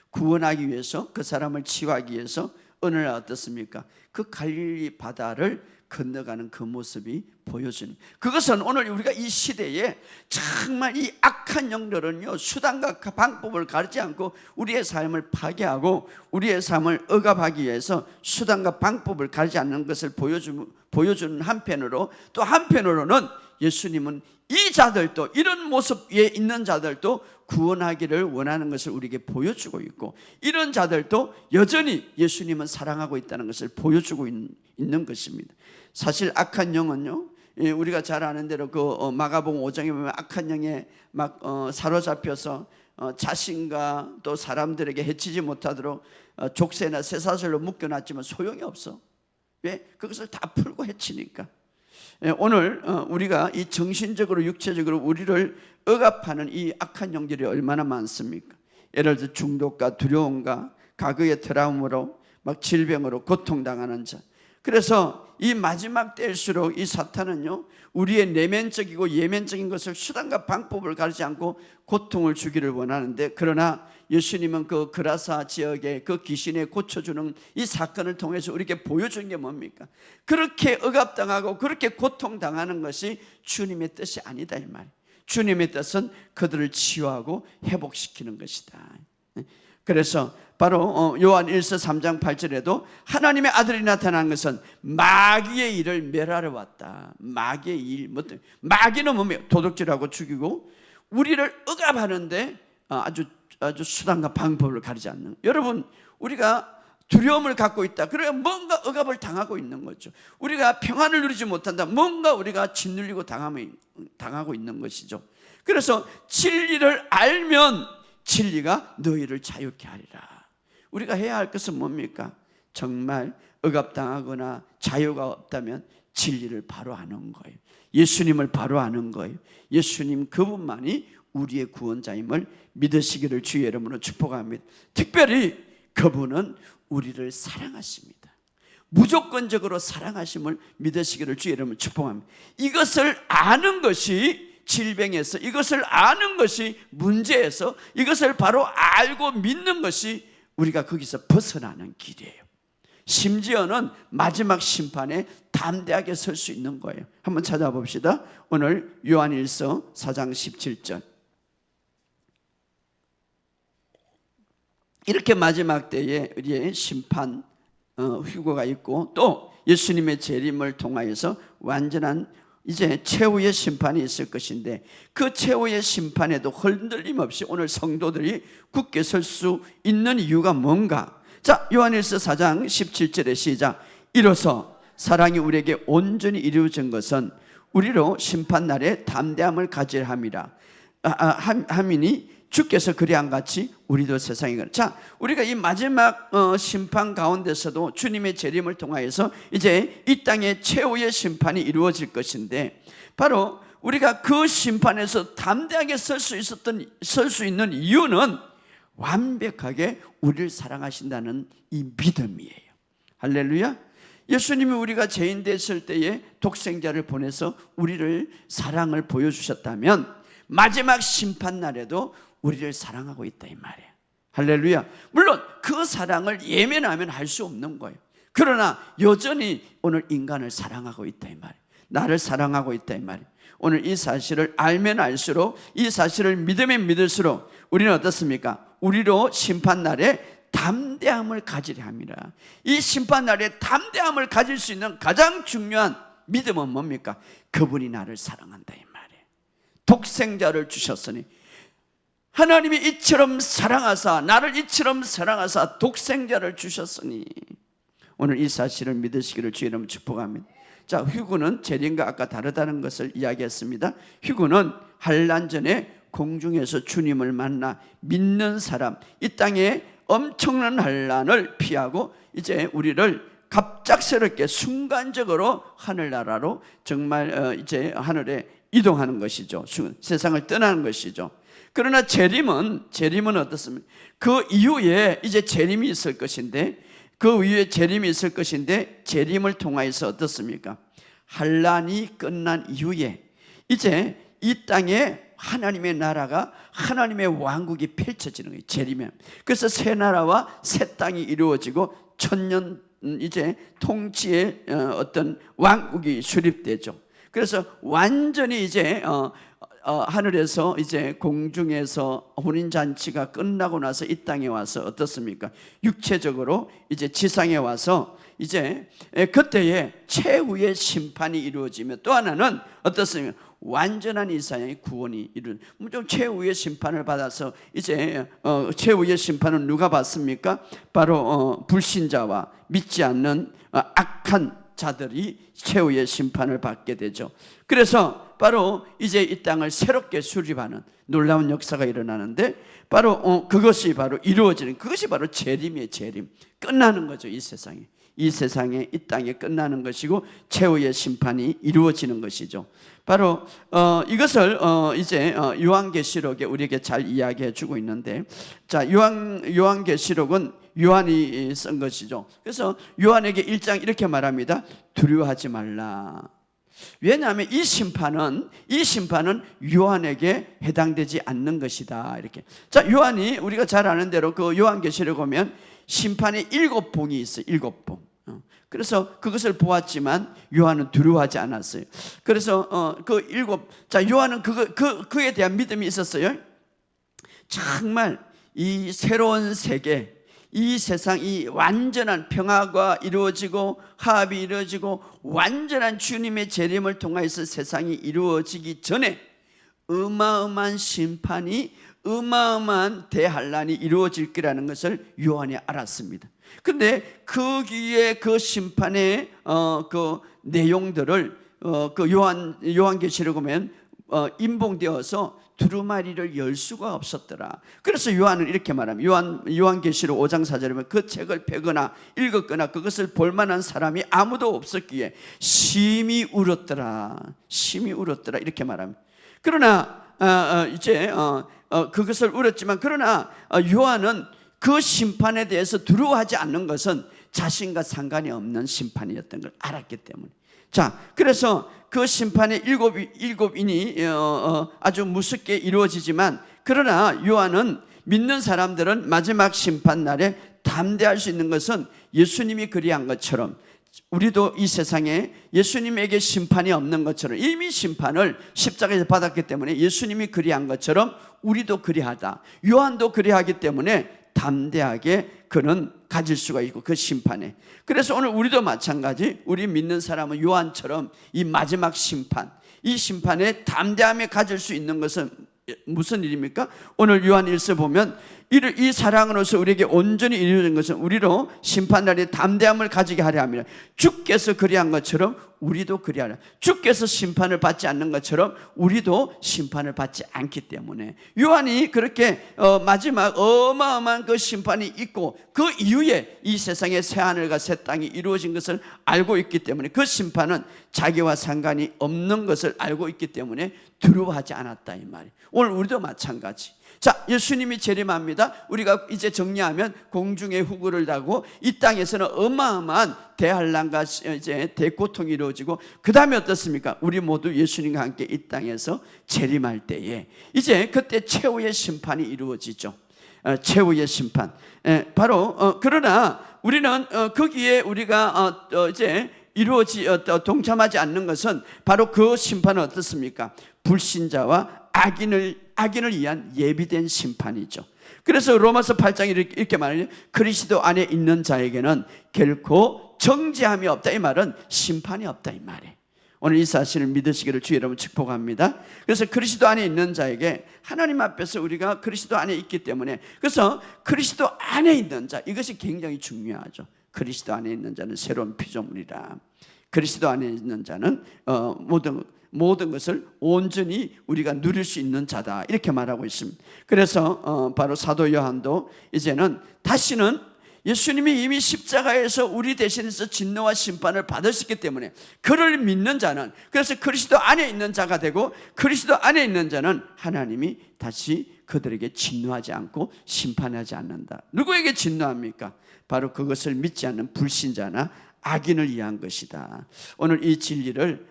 구원하기 위해서, 그 사람을 치유하기 위해서 어느 날 어떻습니까? 그 갈릴리 바다를 건너가는 그 모습이 보여주는, 그것은 오늘 우리가 이 시대에 정말 이 악한 영들은요 수단과 방법을 가리지 않고 우리의 삶을 파괴하고 우리의 삶을 억압하기 위해서 수단과 방법을 가리지 않는 것을 보여주는 한편으로, 또 한편으로는 예수님은 이 자들도, 이런 모습 위에 있는 자들도 구원하기를 원하는 것을 우리에게 보여주고 있고, 이런 자들도 여전히 예수님은 사랑하고 있다는 것을 보여주고 있는 것입니다. 사실 악한 영은요, 우리가 잘 아는 대로 그 마가복음 5장에 보면 악한 영에 막 사로잡혀서 자신과 또 사람들에게 해치지 못하도록 족쇄나 쇠사슬로 묶여놨지만 소용이 없어. 왜? 그것을 다 풀고 해치니까. 오늘 우리가 이 정신적으로 육체적으로 우리를 억압하는 이 악한 영들이 얼마나 많습니까? 예를 들어 중독과 두려움과 과거의 트라우마로 막 질병으로 고통당하는 자. 그래서 이 마지막 때일수록 이 사탄은요 우리의 내면적이고 예면적인 것을 수단과 방법을 가리지 않고 고통을 주기를 원하는데, 그러나 예수님은 그 그라사 지역의 그 귀신에 고쳐주는 이 사건을 통해서 우리에게 보여준 게 뭡니까? 그렇게 억압당하고 그렇게 고통당하는 것이 주님의 뜻이 아니다 이 말. 주님의 뜻은 그들을 치유하고 회복시키는 것이다. 그래서 바로 요한 1서 3장 8절에도 하나님의 아들이 나타난 것은 마귀의 일을 멸하러 왔다. 마귀의 일, 마귀는 뭡니까? 도둑질하고 죽이고 우리를 억압하는데 아주 수단과 방법을 가리지 않는. 여러분, 우리가 두려움을 갖고 있다. 그래야 뭔가 억압을 당하고 있는 거죠. 우리가 평안을 누리지 못한다. 뭔가 우리가 짓눌리고 당하고 있는 것이죠. 그래서 진리를 알면 진리가 너희를 자유케 하리라. 우리가 해야 할 것은 뭡니까? 정말 억압당하거나 자유가 없다면 진리를 바로 아는 거예요. 예수님을 바로 아는 거예요. 예수님 그분만이 우리의 구원자임을 믿으시기를 주의 이름으로 축복합니다. 특별히 그분은 우리를 사랑하십니다. 무조건적으로 사랑하심을 믿으시기를 주의 이름으로 축복합니다. 이것을 아는 것이 질병에서, 이것을 아는 것이 문제에서, 이것을 바로 알고 믿는 것이 우리가 거기서 벗어나는 길이에요. 심지어는 마지막 심판에 담대하게 설 수 있는 거예요. 한번 찾아봅시다. 오늘 요한일서 4장 17절. 이렇게 마지막 때에 우리의 심판 휴거가 있고, 또 예수님의 재림을 통하여서 완전한 이제 최후의 심판이 있을 것인데, 그 최후의 심판에도 흔들림 없이 오늘 성도들이 굳게 설 수 있는 이유가 뭔가? 자, 요한일서 4장 17절의 시작. 이로써 사랑이 우리에게 온전히 이루어진 것은 우리로 심판날에 담대함을 가질 함이라. 함이니 주께서 그리한 같이 우리도 세상에. 자, 우리가 이 마지막 심판 가운데서도 주님의 재림을 통하여서 이제 이 땅의 최후의 심판이 이루어질 것인데, 바로 우리가 그 심판에서 담대하게 설 수 있는 이유는 완벽하게 우리를 사랑하신다는 이 믿음이에요. 할렐루야. 예수님이 우리가 죄인 됐을 때에 독생자를 보내서 우리를 사랑을 보여주셨다면 마지막 심판날에도 우리를 사랑하고 있다 이 말이에요. 할렐루야. 물론 그 사랑을 예면하면 할 수 없는 거예요. 그러나 여전히 오늘 인간을 사랑하고 있다 이 말이에요. 나를 사랑하고 있다 이 말이에요. 오늘 이 사실을 알면 알수록, 이 사실을 믿으면 믿을수록 우리는 어떻습니까? 우리로 심판날에 담대함을 가지려 합니다. 이 심판날에 담대함을 가질 수 있는 가장 중요한 믿음은 뭡니까? 그분이 나를 사랑한다 이 말이에요. 독생자를 주셨으니, 하나님이 이처럼 사랑하사, 나를 이처럼 사랑하사 독생자를 주셨으니, 오늘 이 사실을 믿으시기를 주의 이름으로 축복합니다. 자, 휴거는 재림과 아까 다르다는 것을 이야기했습니다. 휴거는 환난 전에 공중에서 주님을 만나 믿는 사람, 이 땅에 엄청난 환난을 피하고 이제 우리를 갑작스럽게 순간적으로 하늘나라로 정말 이제 하늘에 이동하는 것이죠. 세상을 떠나는 것이죠. 그러나 재림은 어떻습니까? 그 이후에 이제 재림이 있을 것인데, 그 이후에 재림이 있을 것인데, 재림을 통하여서 어떻습니까? 환란이 끝난 이후에 이제 이 땅에 하나님의 나라가, 하나님의 왕국이 펼쳐지는 거예요. 재림에. 그래서 새 나라와 새 땅이 이루어지고 천년 이제 통치의 어떤 왕국이 수립되죠. 그래서 완전히 이제 하늘에서 이제 공중에서 혼인잔치가 끝나고 나서 이 땅에 와서 어떻습니까? 육체적으로 이제 지상에 와서 이제 그때에 최후의 심판이 이루어지며, 또 하나는 어떻습니까? 완전한 이스라엘의 구원이 이룬, 좀 최후의 심판을 받아서 이제 최후의 심판은 누가 받습니까? 바로 불신자와 믿지 않는 악한 자들이 최후의 심판을 받게 되죠. 그래서 바로 이제 이 땅을 새롭게 수립하는 놀라운 역사가 일어나는데, 바로 그것이 바로 이루어지는, 그것이 바로 재림이에요. 재림, 끝나는 거죠. 이 세상에 이 땅에 끝나는 것이고 최후의 심판이 이루어지는 것이죠. 바로 이것을 이제 요한계시록에 우리에게 잘 이야기해 주고 있는데, 자, 요한계시록은 요한이 쓴 것이죠. 그래서 요한에게 1장 이렇게 말합니다. 두려워하지 말라. 왜냐하면 이 심판은 요한에게 해당되지 않는 것이다. 이렇게. 자, 요한이 우리가 잘 아는 대로 그 요한계시록 보면 심판의 7봉이 있어요. 7봉. 그래서 그것을 보았지만 요한은 두려워하지 않았어요. 그래서 요한은 그에 대한 믿음이 있었어요. 정말 이 새로운 세계, 이 세상, 이 완전한 평화가 이루어지고 화합이 이루어지고 완전한 주님의 재림을 통해서 세상이 이루어지기 전에 어마어마한 심판이, 어마어마한 대환란이 이루어질 거라는 것을 요한이 알았습니다. 그런데 거기에 그 심판의 그 내용들을 그 요한계시록 보면 임봉되어서 두루마리를 열 수가 없었더라. 그래서 요한은 이렇게 말합니다. 요한계시록 5장 4절에 보면 그 책을 펴거나 읽었거나 그것을 볼 만한 사람이 아무도 없었기에 심히 울었더라. 심히 울었더라. 이렇게 말합니다. 그러나 이제 그것을 울었지만, 그러나 요한은 그 심판에 대해서 두려워하지 않는 것은 자신과 상관이 없는 심판이었던 걸 알았기 때문에. 자, 그래서 그 심판의 일곱인이 아주 무섭게 이루어지지만, 그러나 요한은 믿는 사람들은 마지막 심판 날에 담대할 수 있는 것은 예수님이 그리한 것처럼, 우리도 이 세상에 예수님에게 심판이 없는 것처럼, 이미 심판을 십자가에서 받았기 때문에 예수님이 그리한 것처럼 우리도 그리하다. 요한도 그리하기 때문에 담대하게 그는 가질 수가 있고, 그 심판에. 그래서 오늘 우리도 마찬가지, 우리 믿는 사람은 요한처럼 이 마지막 심판, 이 심판에 담대함에 가질 수 있는 것은 무슨 일입니까? 오늘 요한 1서 보면 이 사랑으로서 우리에게 온전히 이루어진 것은 우리로 심판날에 담대함을 가지게 하려 합니다. 주께서 그리한 것처럼 우리도 그리하라. 주께서 심판을 받지 않는 것처럼 우리도 심판을 받지 않기 때문에 요한이 그렇게 마지막 어마어마한 그 심판이 있고 그 이후에 이 세상에 새하늘과 새 땅이 이루어진 것을 알고 있기 때문에, 그 심판은 자기와 상관이 없는 것을 알고 있기 때문에 두려워하지 않았다, 이 말이에요. 오늘 우리도 마찬가지. 자, 예수님이 재림합니다. 우리가 이제 정리하면 공중에 후구를 달고 이 땅에서는 어마어마한 대환란과 이제 대고통이 이루어지고, 그 다음에 어떻습니까? 우리 모두 예수님과 함께 이 땅에서 재림할 때에 이제 그때 최후의 심판이 이루어지죠. 최후의 심판. 바로 그러나 우리는 거기에 우리가 이제 동참하지 않는 것은 바로 그 심판은 어떻습니까? 불신자와 악인을 위한 예비된 심판이죠. 그래서 로마서 8장이 이렇게 말해요. 그리스도 안에 있는 자에게는 결코 정죄함이 없다. 이 말은 심판이 없다, 이 말이에요. 오늘 이 사실을 믿으시기를 주 여러분 축복합니다. 그래서 그리스도 안에 있는 자에게, 하나님 앞에서 우리가 그리스도 안에 있기 때문에, 그래서 그리스도 안에 있는 자, 이것이 굉장히 중요하죠. 그리스도 안에 있는 자는 새로운 피조물이라. 그리스도 안에 있는 자는 모든 것을 온전히 우리가 누릴 수 있는 자다, 이렇게 말하고 있습니다. 그래서 바로 사도 요한도 이제는 다시는 예수님이 이미 십자가에서 우리 대신해서 진노와 심판을 받으셨기 때문에 그를 믿는 자는, 그래서 그리스도 안에 있는 자가 되고, 그리스도 안에 있는 자는 하나님이 다시 그들에게 진노하지 않고 심판하지 않는다. 누구에게 진노합니까? 바로 그것을 믿지 않는 불신자나 악인을 위한 것이다. 오늘 이 진리를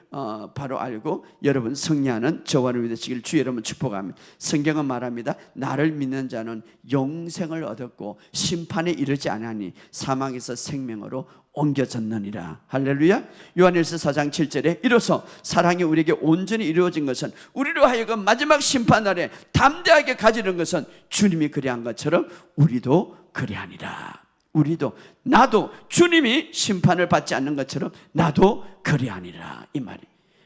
바로 알고 여러분 승리하는 저와 여러분이 되시길 주 여러분 축복합니다. 성경은 말합니다. 나를 믿는 자는 영생을 얻었고 심판에 이르지 아니하니 사망에서 생명으로 옮겨졌느니라. 할렐루야. 요한일서 4장 7절에 이로써 사랑이 우리에게 온전히 이루어진 것은 우리로 하여금 마지막 심판날에 담대하게 가지는 것은 주님이 그리한 것처럼 우리도 그리하니라. 우리도, 나도 주님이 심판을 받지 않는 것처럼 나도 그리하니라, 이 말이.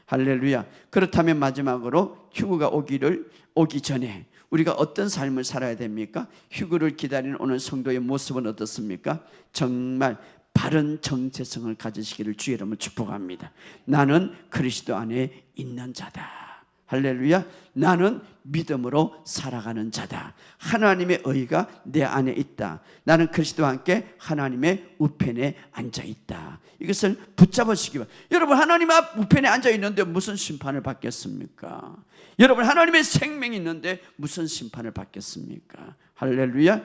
할렐루야. 그렇다면 마지막으로 휴거가 오기 전에 우리가 어떤 삶을 살아야 됩니까? 휴거를 기다리는 오늘 성도의 모습은 어떻습니까? 정말 바른 정체성을 가지시기를 주의 이름으로 축복합니다. 나는 그리스도 안에 있는 자다. 할렐루야. 나는 믿음으로 살아가는 자다. 하나님의 의가 내 안에 있다. 나는 그리스도와 함께 하나님의 우편에 앉아 있다. 이것을 붙잡으시기 바랍니다. 여러분, 하나님 앞 우편에 앉아 있는데 무슨 심판을 받겠습니까? 여러분, 하나님의 생명이 있는데 무슨 심판을 받겠습니까? 할렐루야.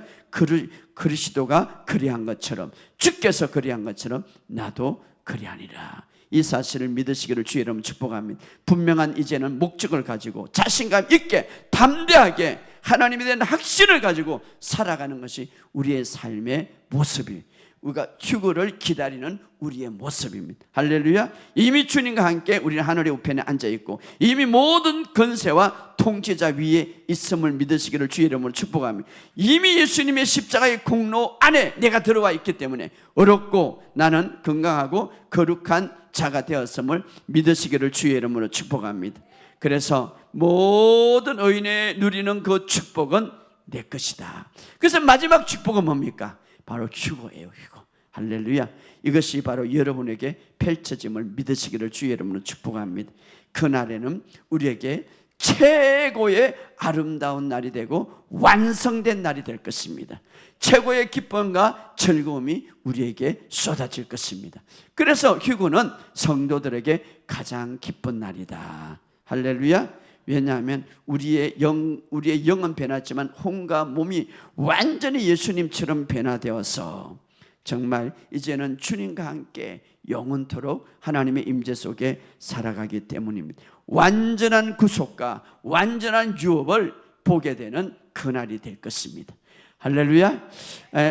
그리스도가 그리한 것처럼, 주께서 그리한 것처럼 나도 그리하니라. 이 사실을 믿으시기를 주의 이름으로 축복합니다. 분명한 이제는 목적을 가지고 자신감 있게 담대하게 하나님에 대한 확신을 가지고 살아가는 것이 우리의 삶의 모습이, 우리가 휴거를 기다리는 우리의 모습입니다. 할렐루야. 이미 주님과 함께 우리는 하늘의 우편에 앉아있고 이미 모든 권세와 통치자 위에 있음을 믿으시기를 주의 이름으로 축복합니다. 이미 예수님의 십자가의 공로 안에 내가 들어와 있기 때문에 어렵고 나는 건강하고 거룩한 자가 되었음을 믿으시기를 주의 이름으로 축복합니다. 그래서 모든 의인의 누리는 그 축복은 내 것이다. 그래서 마지막 축복은 뭡니까? 바로 휴거예요. 휴거. 할렐루야. 이것이 바로 여러분에게 펼쳐짐을 믿으시기를 주의 이름으로 축복합니다. 그날에는 우리에게 최고의 아름다운 날이 되고 완성된 날이 될 것입니다. 최고의 기쁨과 즐거움이 우리에게 쏟아질 것입니다. 그래서 휴거는 성도들에게 가장 기쁜 날이다. 할렐루야. 왜냐하면 우리의 영은 변하지만 혼과 몸이 완전히 예수님처럼 변화되어서 정말 이제는 주님과 함께 영원토록 하나님의 임재 속에 살아가기 때문입니다. 완전한 구속과 완전한 유업을 보게 되는 그날이 될 것입니다. 할렐루야.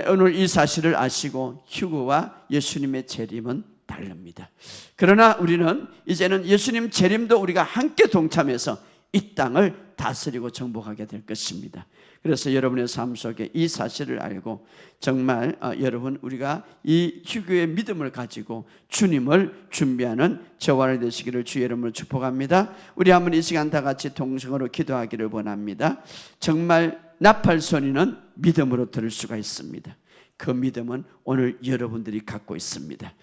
오늘 이 사실을 아시고 휴거와 예수님의 재림은 다릅니다. 그러나 우리는 이제는 예수님 재림도 우리가 함께 동참해서 이 땅을 다스리고 정복하게 될 것입니다. 그래서 여러분의 삶 속에 이 사실을 알고 정말 여러분, 우리가 이 휴거의 믿음을 가지고 주님을 준비하는 저와 여러분 되시기를 주의 이름으로 축복합니다. 우리 한번 이 시간 다 같이 동성으로 기도하기를 원합니다. 정말 나팔 소리는 믿음으로 들을 수가 있습니다. 그 믿음은 오늘 여러분들이 갖고 있습니다.